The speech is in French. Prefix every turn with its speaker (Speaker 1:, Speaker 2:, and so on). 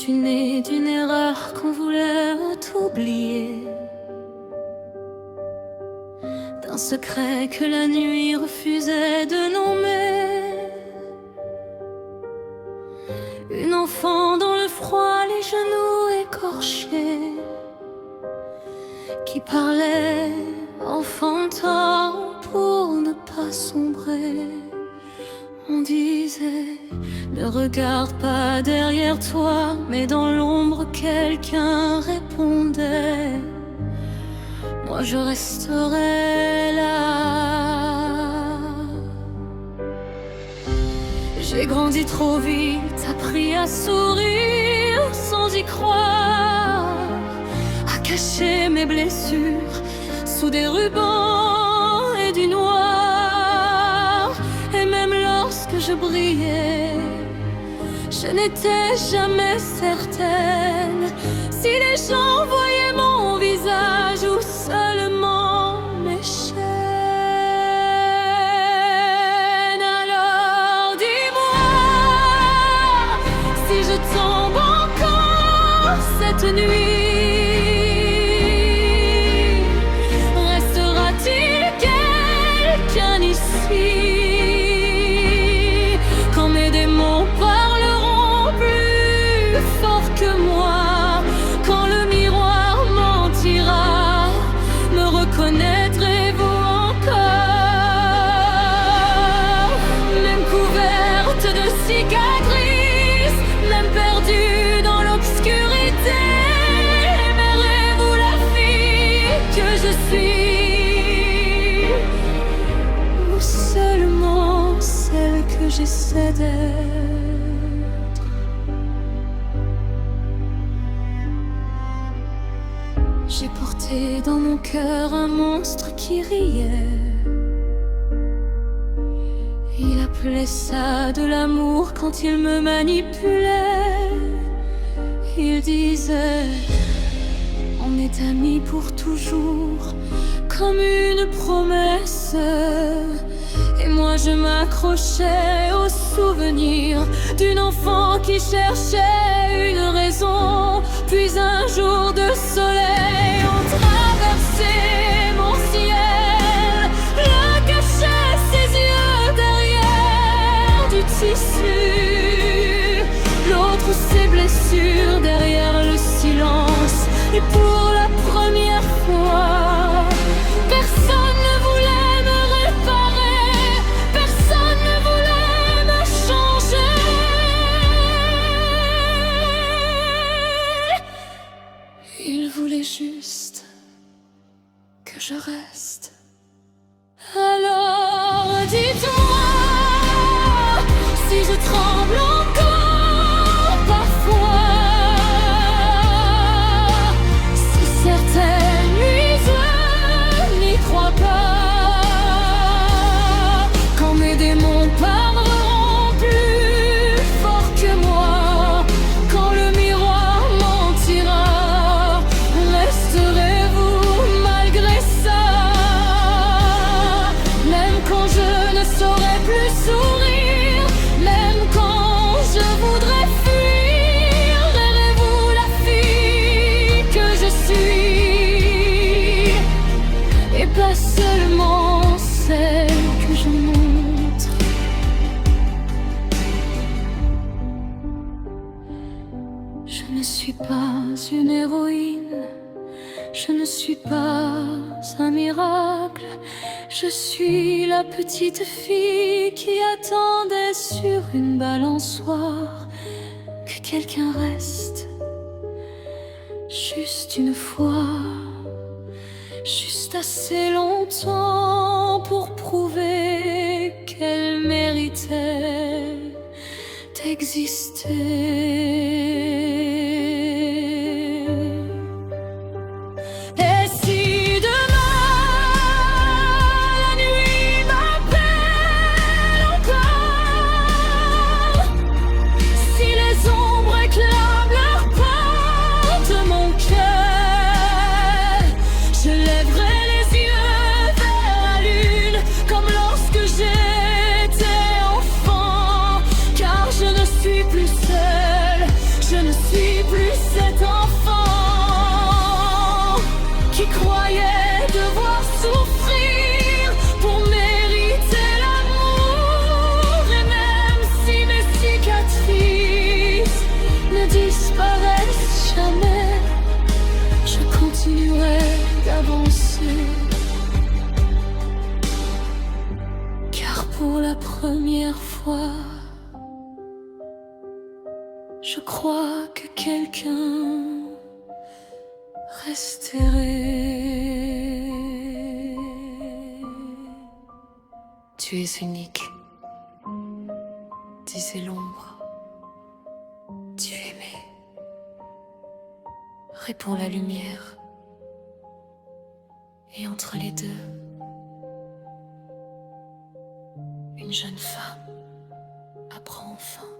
Speaker 1: suis né d'une erreur qu'on voulait oublier, d'un secret que la nuit refusait de nommer. Une enfant dans le froid, les genoux écorchés, qui parlait enfantin pour ne pas sombrer. On disait, ne regarde pas derrière toi, mais dans l'ombre quelqu'un répondait, moi je resterai là. J'ai grandi trop vite, appris à sourire sans y croire, à cacher mes blessures sous des rubans et du noir. Et même lorsque je brillais, je n'étais jamais certaine si les gens voyaient mon visage ou seulement mes chaînes. Alors dis-moi, si je tombe encore cette nuit, restera-t-il quelqu'un ici? Quand mes démons parleront plus fort que moi, quand le miroir mentira, me reconnaîtrez-vous encore? Même couverte de cicatrices, même perdue dans l'obscurité, aimerez-vous la fille que je suis, ou seulement celle que j'essaie d'être? J'ai porté dans mon cœur un monstre qui riait. Il appelait ça de l'amour quand il me manipulait. Il disait, on est amis pour toujours, comme une promesse. Et moi je m'accrochais au souvenir d'une enfant qui cherchait une raison. Puis un jour de soleil, on traversait mon ciel, le cachait ses yeux derrière du tissu, l'autre ses blessures derrière le silence. Et pour la première fois, personne ne voulait me réparer, personne ne voulait me changer. Il voulait juste que je reste. Alors dites-moi, si je tremble encore parfois, si certaines nuits je n'y crois pas, quand mes démons parleront plus fort que moi, quand le miroir mentira, resterez-vous malgré ça? Même quand je ne saurais plus sourire, même quand je voudrais fuir, verrez-vous la fille que je suis, et pas seulement celle que je montre. Je ne suis pas une héroïne, je ne suis pas un miracle. Je suis la petite fille qui attendait sur une balançoire que quelqu'un reste juste une fois, juste assez longtemps pour prouver qu'elle méritait d'exister. Et si demain la nuit m'appelle encore, si les ombres éclament leur part de mon cœur, je lèverai les yeux vers la lune comme lorsque j'étais enfant, car je ne suis plus seul. pour la première fois. Je crois que quelqu'un resterait. Tu es unique, disait l'ombre. Tu aimais, répond la lumière. Et entre les deux, une jeune femme apprend enfin.